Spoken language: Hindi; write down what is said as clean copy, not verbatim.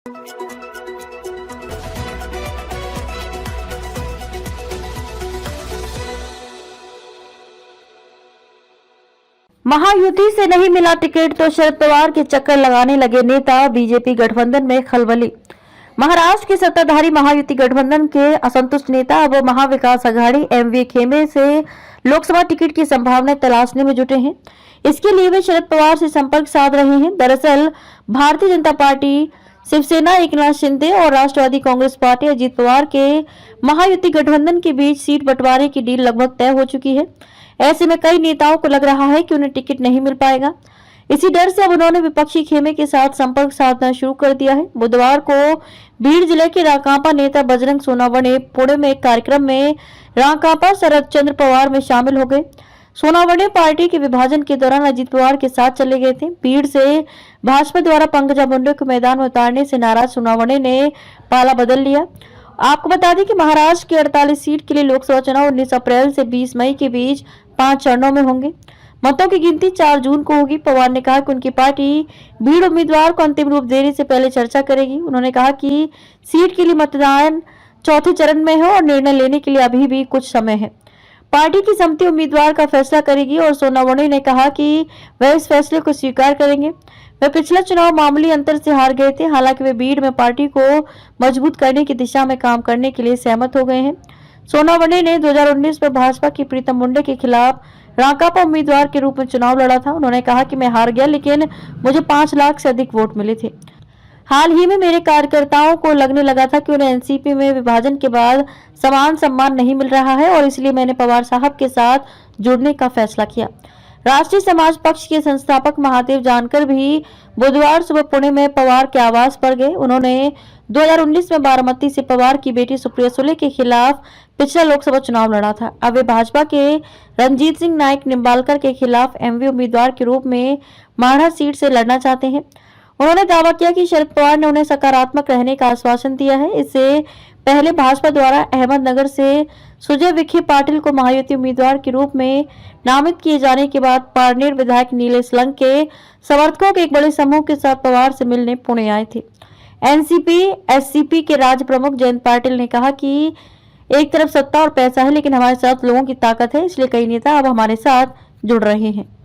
महायुति से नहीं मिला टिकट तो शरद पवार के चक्कर लगाने लगे नेता, बीजेपी गठबंधन में खलबली। महाराष्ट्र के सत्ताधारी महायुति गठबंधन के असंतुष्ट नेता अब महाविकास अघाड़ी एमवी खेमे से लोकसभा टिकट की संभावना तलाशने में जुटे हैं। इसके लिए वे शरद पवार से संपर्क साध रहे हैं। दरअसल भारतीय जनता पार्टी, शिवसेना एकनाथ शिंदे और राष्ट्रवादी कांग्रेस पार्टी अजीत पवार के महायुति गठबंधन के बीच सीट बंटवारे की डील लगभग तय हो चुकी है। ऐसे में कई नेताओं को लग रहा है कि उन्हें टिकट नहीं मिल पाएगा। इसी डर से अब उन्होंने विपक्षी खेमे के साथ संपर्क साधना शुरू कर दिया है। बुधवार को भीड़ जिले के राकांपा नेता बजरंग सोनावणे पुणे में एक कार्यक्रम में राकांपा शरद चंद्र पवार में शामिल हो गए। सोनावणे पार्टी के विभाजन के दौरान अजीत पवार के साथ चले गए थे। भीड़ से भाजपा द्वारा पंकजा मुंडे को मैदान में उतारने से नाराज सोनावणे ने पाला बदल लिया। आपको बता दें कि महाराष्ट्र की 48 सीट के लिए लोकसभा चुनाव 19 अप्रैल से 20 मई के बीच 5 चरणों में होंगे। मतों की गिनती 4 जून को होगी। पवार ने कहा कि उनकी पार्टी भीड़ उम्मीदवार को अंतिम रूप देने से पहले चर्चा करेगी। उन्होंने कहा कि सीट के लिए मतदान चौथे चरण में है और निर्णय लेने के लिए अभी भी कुछ समय है। पार्टी की समिति उम्मीदवार का फैसला करेगी और सोनावणे ने कहा कि वह इस फैसले को स्वीकार करेंगे। वे पिछला चुनाव मामूली अंतर से हार गए थे। हालांकि वे भीड़ में पार्टी को मजबूत करने की दिशा में काम करने के लिए सहमत हो गए हैं। सोनावणे ने 2019 में भाजपा की प्रीतम मुंडे के खिलाफ राकांपा उम्मीदवार के रूप में चुनाव लड़ा था। उन्होंने कहा कि मैं हार गया, लेकिन मुझे 5 लाख से अधिक वोट मिले थे। हाल ही में मेरे कार्यकर्ताओं को लगने लगा था कि उन्हें एनसीपी में विभाजन के बाद समान सम्मान नहीं मिल रहा है और इसलिए मैंने पवार साहब के साथ जुड़ने का फैसला किया। राष्ट्रीय समाज पक्ष के संस्थापक महादेव जानकर भी बुधवार सुबह पुणे में पवार के आवास पर गए। उन्होंने 2019 में बारामती से पवार की बेटी सुप्रिया सुले के खिलाफ पिछला लोकसभा चुनाव लड़ा था। अब वे भाजपा के रणजीत सिंह नाइक निम्बालकर के खिलाफ एमवी उम्मीदवार के रूप में माढ़ा सीट से लड़ना चाहते हैं। उन्होंने दावा किया कि शरद पवार ने उन्हें सकारात्मक रहने का आश्वासन दिया है। इससे पहले भाजपा द्वारा अहमदनगर से सुजय विखे पाटिल को महायुति उम्मीदवार के रूप में नामित किए जाने के बाद पारनेर विधायक नीलेश लंक के समर्थकों के एक बड़े समूह के साथ पवार से मिलने पुणे आए थे। एनसीपी एससीपी के राज्य प्रमुख जयंत पाटिल ने कहा कि एक तरफ सत्ता और पैसा है, लेकिन हमारे साथ लोगों की ताकत है, इसलिए कई नेता अब हमारे साथ जुड़ रहे हैं।